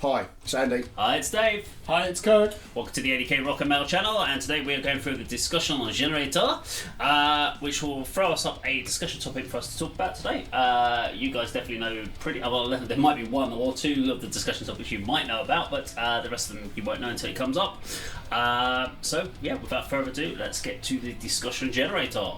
Hi, it's Andy. Hi, it's Dave. Hi, it's Kirk. Welcome to the ADK Rock and Metal channel, and today we are going through the discussion generator, which will throw us up a discussion topic for us to talk about today. You guys definitely know well, there might be one or two of the discussion topics you might know about, but the rest of them you won't know until it comes up. So, yeah, without further ado, let's get to the discussion generator.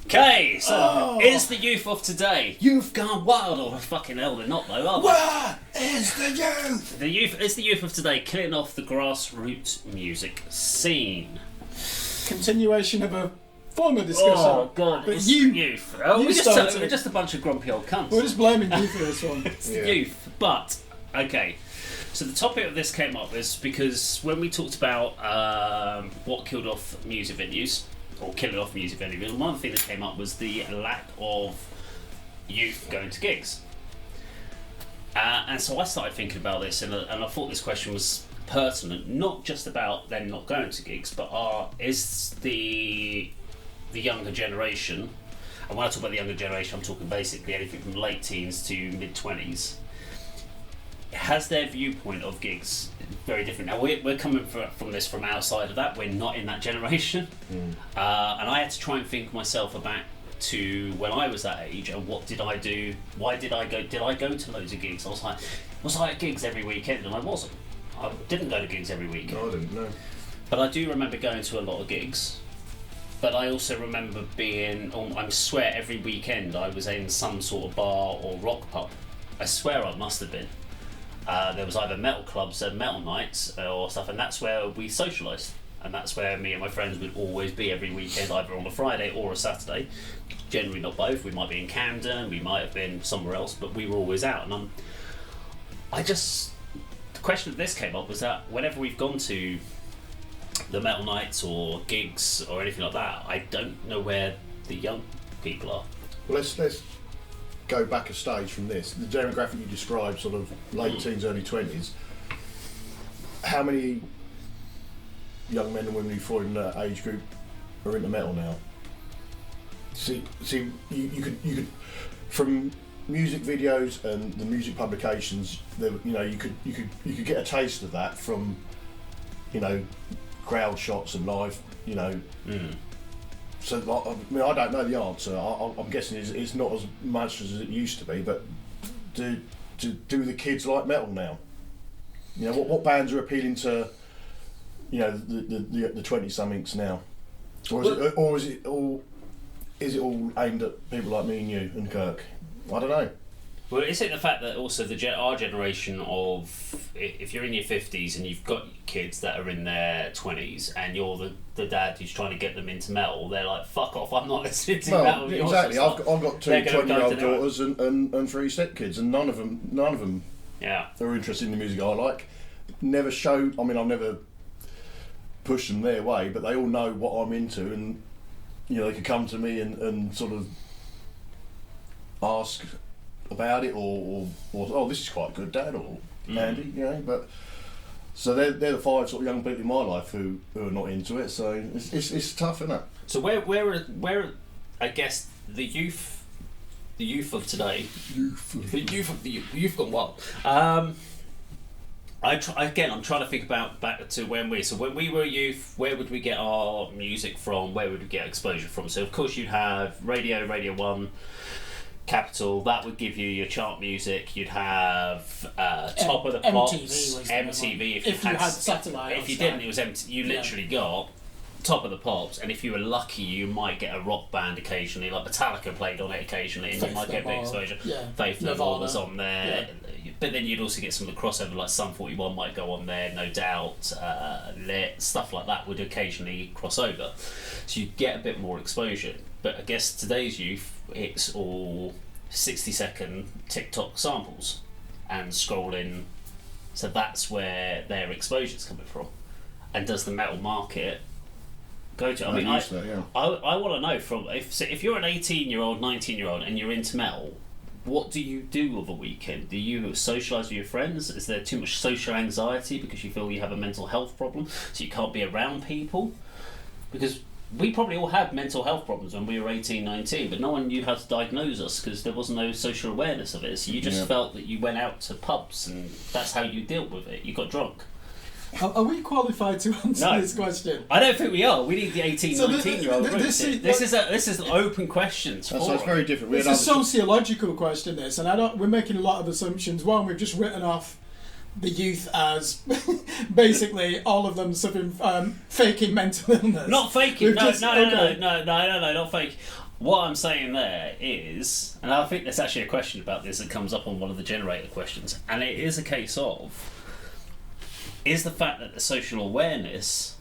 Okay, so is the youth of today youth gone wild? Or fucking hell, they're not though, are they? Where is the youth? The youth of today killing off the grassroots music scene. Continuation of a former discussion. Oh god, but it's you, youth. Oh, you we're just a bunch of grumpy old cunts. We're just blaming you for this one. It's the youth, but okay. So the topic of this came up is because when we talked about what killed off music venues. Or killing off music venues. One thing that came up was the lack of youth going to gigs. And so I started thinking about this, and I thought this question was pertinent, not just about them not going to gigs, but is the younger generation, and when I talk about the younger generation, I'm talking basically anything from late teens to mid-20s, has their viewpoint of gigs very different. Now we're coming from this from outside of that. We're not in that generation, and I had to try and think myself back to when I was that age and what did I do? Why did I go? Did I go to loads of gigs? I was I at gigs every weekend? And I wasn't. I didn't go to gigs every weekend. No, I didn't know. But I do remember going to a lot of gigs. But I also remember being, I swear every weekend I was in some sort of bar or rock pub. I swear I must have been. There was either metal clubs and metal nights or stuff, and that's where we socialised. And that's where me and my friends would always be every weekend, either on a Friday or a Saturday. Generally not both. We might be in Camden, we might have been somewhere else, but we were always out. And the question of this came up was that whenever we've gone to the metal nights or gigs or anything like that, I don't know where the young people are. Well, let's go back a stage from this. The demographic you described, sort of late teens, early 20s. How many young men and women you fall in that age group are into metal now? See, you could from music videos and the music publications, you could get a taste of that from, crowd shots and live, So, I don't know the answer. I'm guessing it's not as much as it used to be, but do the kids like metal now? What bands are appealing to, the 20-somethings now? Or is it all aimed at people like me and you and Kirk? I don't know. Well, is it the fact that also our generation of, if you're in your 50s and you've got kids that are in their 20s and you're the dad who's trying to get them into metal, they're like, fuck off, I'm not listening to metal. Exactly. I've got two 20-year-old daughters and three stepkids, and none of them are interested in the music I like. Never showed, I've never pushed them their way, but they all know what I'm into, and they could come to me and sort of ask about it or oh, this is quite good, Dad, or Andy, but so they're the five sort of young people in my life who are not into it, so it's tough, isn't it? So where I guess the youth of today, the youth gone wild. I'm trying to think back to when we were youth, where would we get our music from? Where would we get exposure from? So of course you'd have Radio 1, Capital, that would give you your chart music. You'd have Top of the Pops, MTV. If you had satellite. If you didn't, it was empty. You literally got Top of the Pops, and if you were lucky, you might get a rock band occasionally. Like Metallica played on it occasionally, and you might get big exposure. Faith No More was on there, but then you'd also get some of the crossover, like Sum 41 might go on there, No Doubt, Lit, stuff like that would occasionally cross over. So you get a bit more exposure. But I guess today's youth, it's all 60-second TikTok samples and scrolling. So that's where their exposure's coming from. And does the metal market go to? I want to know from if you're an 18-year-old, 19-year-old and you're into metal, what do you do of a weekend? Do you socialise with your friends? Is there too much social anxiety because you feel you have a mental health problem, so you can't be around people? Because we probably all had mental health problems when we were 18, 19, but no one knew how to diagnose us because there was no social awareness of it. So you just felt that you went out to pubs and that's how you dealt with it. You got drunk. Are we qualified to answer this question? I don't think we are. We need the 18, So 19-year-old route. This is open questions. So it's very different. It's a sociological question, this, and we're making a lot of assumptions. One, we've just written off the youth as basically all of them suffering faking mental illness. Not faking. No, not fake. What I'm saying there is, and I think there's actually a question about this that comes up on one of the generator questions, and it is a case of, is the fact that the social awareness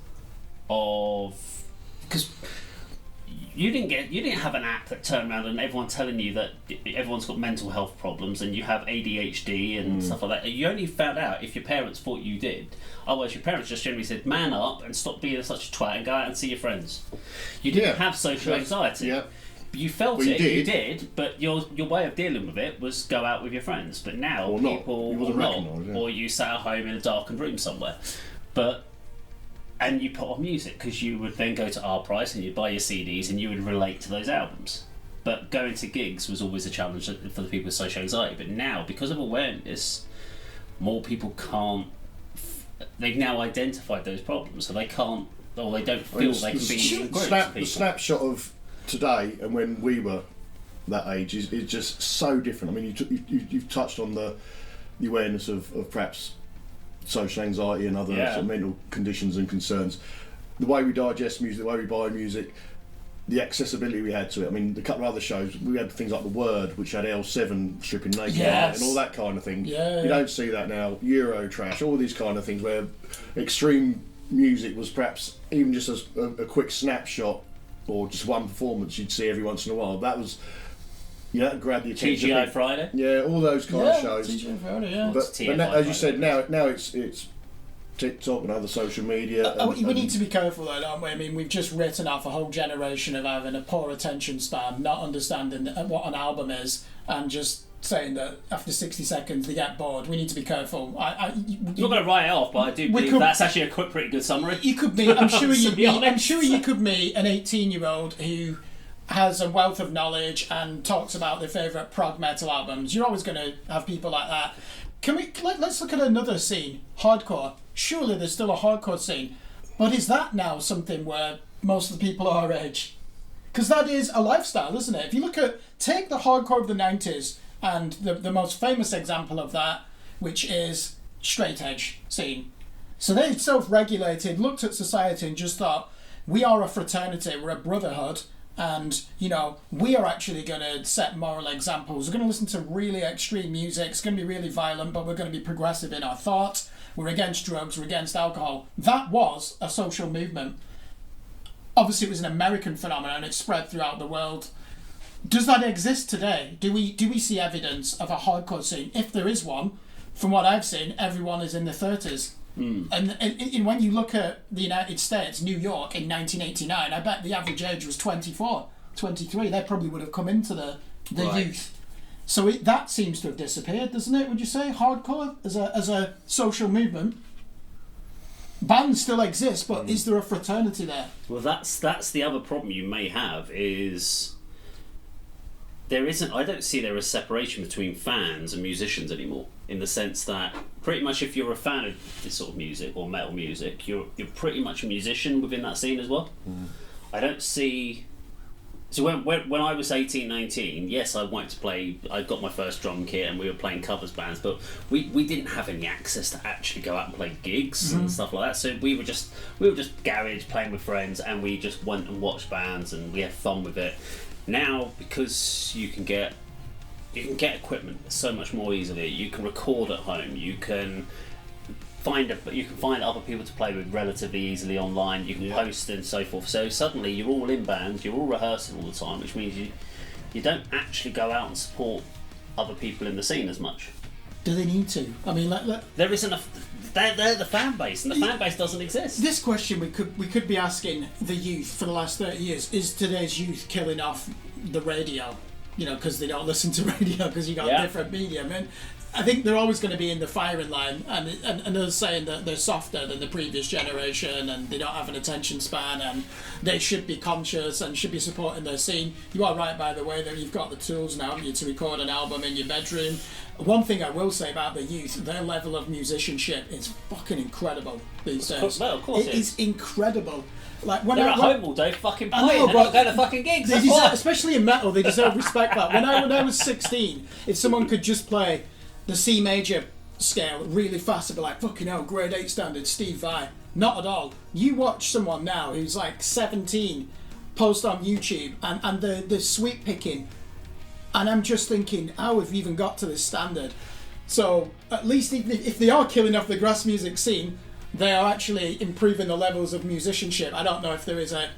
of, because you didn't have an app that turned around and everyone telling you that everyone's got mental health problems and you have ADHD and stuff like that. You only found out if your parents thought you did. Otherwise, your parents just generally said, "Man up and stop being such a twat and go out and see your friends." You didn't have social anxiety. Yeah. You felt well, it, you did, but your way of dealing with it was go out with your friends. But now or people not. or not, or you sat at home in a darkened room somewhere. And you put on music because you would then go to our price and you'd buy your CDs and you would relate to those albums. But going to gigs was always a challenge for the people with social anxiety. But now, because of awareness, more people can't. They've now identified those problems, so they can't, or they don't feel they can be in groups of people. The snapshot of today and when we were that age is just so different. I mean, you've touched on the awareness of perhaps social anxiety and other sort of mental conditions and concerns. The way we digest music, the way we buy music, the accessibility we had to it. I mean, a couple of other shows, we had things like The Word, which had L7 stripping naked and all that kind of thing. You don't see that now. Euro trash, all these kind of things where extreme music was perhaps even just a quick snapshot or just one performance you'd see every once in a while. That was, that grabbed the attention. TGI Friday? Yeah, all those kind of shows. TGI Friday, But now, as you said, now it's TikTok and other social media. We need to be careful though, don't we? I mean, we've just written off a whole generation of having a poor attention span, not understanding what an album is, and just saying that after 60 seconds they get bored. We need to be careful. You're not going to write it off, but I do believe that's actually a pretty good summary. You could meet. I'm sure you could meet an 18-year-old who has a wealth of knowledge and talks about their favourite prog metal albums. You're always going to have people like that. Let's look at another scene, hardcore. Surely there's still a hardcore scene, but is that now something where most of the people are our age? Because that is a lifestyle, isn't it? If you take the hardcore of the 90s, and the most famous example of that, which is straight edge scene. So they self-regulated, looked at society and just thought, we are a fraternity, we're a brotherhood, and we are actually going to set moral examples. We're going to listen to really extreme music, it's going to be really violent, but we're going to be progressive in our thoughts. We're against drugs, we're against alcohol. That was a social movement. Obviously it was an American phenomenon, it spread throughout the world. Does that exist today? Do we see evidence of a hardcore scene? If there is one, from what I've seen, everyone is in their 30s. And when you look at the United States, New York in 1989, I bet the average age was 24, 23. They probably would have come into the youth. So that seems to have disappeared, doesn't it? Would you say hardcore as a social movement? Bands still exist, but is there a fraternity there? Well, that's the other problem you may have is. There isn't. I don't see there a separation between fans and musicians anymore. In the sense that pretty much if you're a fan of this sort of music or metal music, you're pretty much a musician within that scene as well. I don't see. So when I was 18, 19, yes, I wanted to play. I got my first drum kit and we were playing covers bands, but we didn't have any access to actually go out and play gigs and stuff like that. So we were just garage playing with friends, and we just went and watched bands and we had fun with it. Now, because you can get equipment so much more easily, you can record at home, you can find other people to play with relatively easily online, you can post and so forth. So suddenly you're all in bands, you're all rehearsing all the time, which means you don't actually go out and support other people in the scene as much. Do they need to? I mean, there isn't a. They're the fan base, and the fan base doesn't exist. This question we could be asking the youth for the last 30 years: is today's youth killing off the radio? because they don't listen to radio because you got a different medium. And I think they're always going to be in the firing line, and they're saying that they're softer than the previous generation and they don't have an attention span and they should be conscious and should be supporting their scene. You are right, by the way, that you've got the tools now, haven't you, to record an album in your bedroom. One thing I will say about the youth, their level of musicianship is fucking incredible these days. Well, of course it is incredible. Like they're at home all day fucking playing. They're not going to fucking gigs. Especially in metal, they deserve respect for that. When I was 16, if someone could just play the C major scale really fast, I'd be like, fucking hell, grade 8 standard, Steve Vai. Not at all. You watch someone now who's like 17 post on YouTube and the sweep picking, and I'm just thinking, how have you even got to this standard? So at least if they are killing off the grass music scene, they are actually improving the levels of musicianship. I don't know if there is a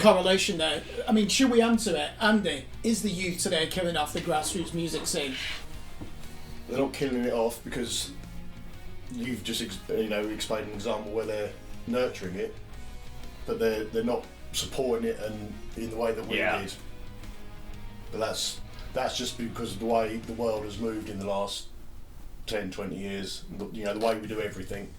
correlation there. I mean, should we answer it? Andy, is the youth today killing off the grassroots music scene? They're not killing it off because you've just explained an example where they're nurturing it, but they're not supporting it and in the way that we did. But that's just because of the way the world has moved in the last 10, 20 years. The way we do everything.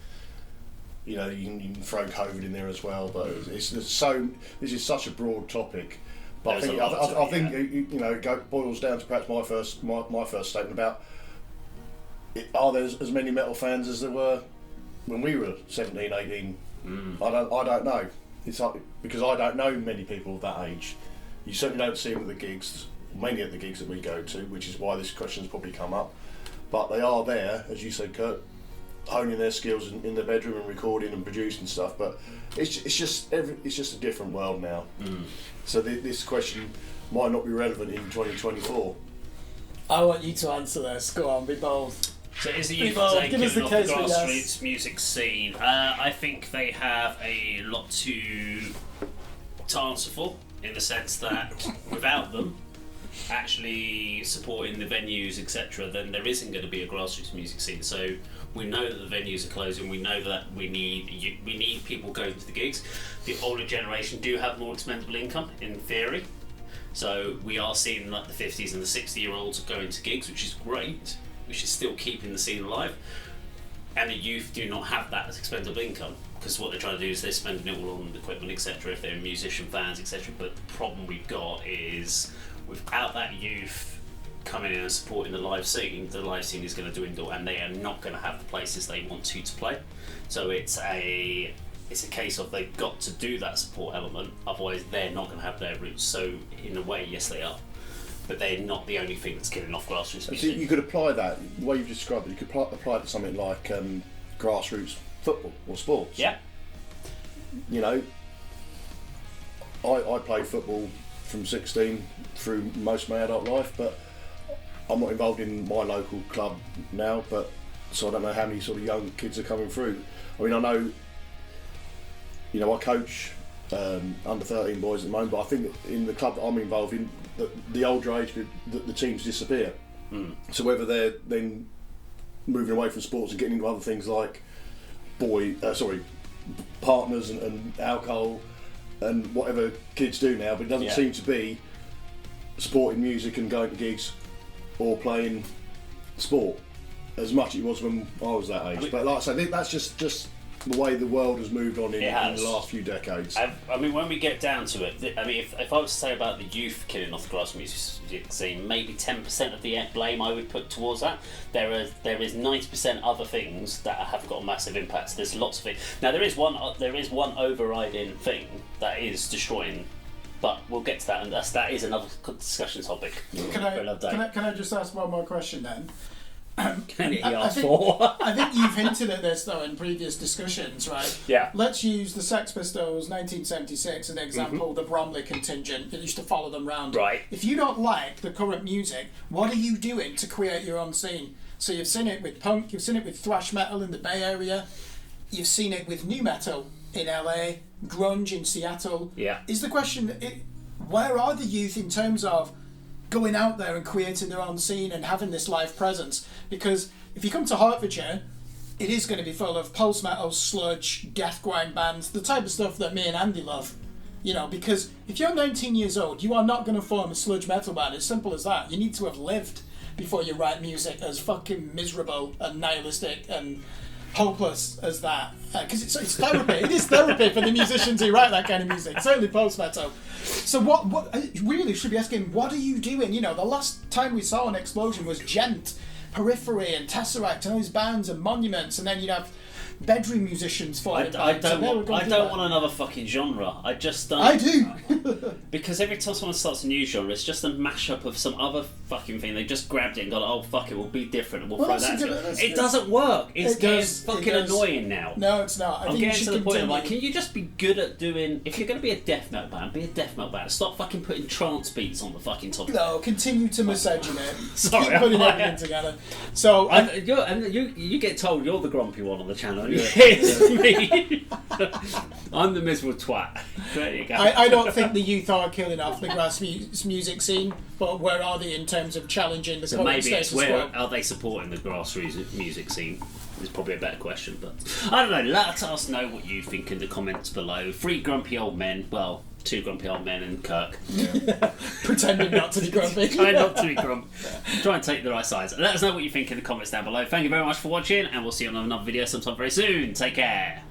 You can throw COVID in there as well, but this is such a broad topic. But I think it boils down to perhaps my first statement about are there as many metal fans as there were when we were 17, 18? I don't know. It's because I don't know many people of that age. You certainly don't see them at the gigs, mainly at the gigs that we go to, which is why this question's probably come up. But they are there, as you said, Kirk, honing their skills in their bedroom and recording and producing stuff. But it's just a different world now. So this question might not be relevant in 2024. I want you to answer this. Go on, be bold. So is the youth today killing off the grassroots music scene? I think they have a lot to answer for, in the sense that without them actually supporting the venues, etc., then there isn't going to be a grassroots music scene. So we know that the venues are closing. We know that we need people going to the gigs. The older generation do have more expendable income, in theory. So we are seeing like the 50s and the 60-year-olds going to gigs, which is great, which is still keeping the scene alive. And the youth do not have that as expendable income, because what they're trying to do is they're spending it all on equipment, etc., if they're musician fans, etc. But the problem we've got is without that youth coming in and supporting the live scene is going to dwindle, and they are not going to have the places they want to play. So it's a case of they've got to do that support element, otherwise they're not going to have their roots. So in a way, yes, they are, but they're not the only thing that's killing off grassroots music. So you could apply that, the way you've described it, you could apply it to something like grassroots football or sports. Yeah. I played football from 16 through most of my adult life, but I'm not involved in my local club now, so I don't know how many sort of young kids are coming through. I mean, I know, I coach under 13 boys at the moment, but I think in the club that I'm involved in, the older age group, the teams disappear. So whether they're then moving away from sports and getting into other things like partners and alcohol and whatever kids do now, but it doesn't seem to be supporting music and going to gigs or playing sport as much as it was when I was that age. But like I say, that's just the way the world has moved on in the last few decades. I mean, when we get down to it, if I was to say about the youth killing off the grassroots music scene, maybe 10% of the blame I would put towards that. There is 90% other things that have got a massive impact. There's lots of it. Now there is one overriding thing that is destroying. But we'll get to that, and that is another discussion topic. Can I just ask one more question then? I think you've hinted at this though in previous discussions, right? Yeah. Let's use the Sex Pistols 1976 as an example, the Bromley contingent that used to follow them round. Right. If you don't like the current music, what are you doing to create your own scene? So you've seen it with punk, you've seen it with thrash metal in the Bay Area, you've seen it with nu metal in LA, grunge in Seattle. Yeah. Is the question, where are the youth in terms of going out there and creating their own scene and having this live presence? Because if you come to Hertfordshire, it is going to be full of post-metal, sludge, death grind bands, the type of stuff that me and Andy love. You know, because if you're 19 years old, you are not going to form a sludge metal band. It's simple as that. You need to have lived before you write music as fucking miserable and nihilistic and hopeless as that. Because it's therapy. It is therapy for the musicians who write that kind of music. Certainly post-metal. So what really should be asking, what are you doing? You know, the last time we saw an explosion was Gent, Periphery and Tesseract and all these bands and Monuments, and then you'd have bedroom musicians for it. I don't want another fucking genre. I just don't. I do. Because every time someone starts a new genre, it's just a mashup of some other fucking thing. They just grabbed it and gone, oh fuck it, we'll be different and we'll throw that to it. It doesn't work. It's getting fucking annoying now. No, it's not. I'm getting to the point of like, can you just be good at doing? If you're going to be a death metal band, be a death metal band. Stop fucking putting trance beats on the fucking top. No, continue to miscegenate. Sorry, keep putting everything together. So you get told you're the grumpy one on the channel. It's me. I'm the miserable twat. There you go. I don't think the youth are killing off the grassroots music scene, but where are they in terms of challenging the so current maybe status it's where quo? are they supporting the grassroots music scene? Is probably a better question, but I don't know. Let us know what you think in the comments below. 3 grumpy old men. Well, 2 grumpy old men and Kirk. Yeah. Pretending not to be grumpy. Try not to be grumpy. Try and take the right sides. Let us know what you think in the comments down below. Thank you very much for watching, and we'll see you on another video sometime very soon. Take care.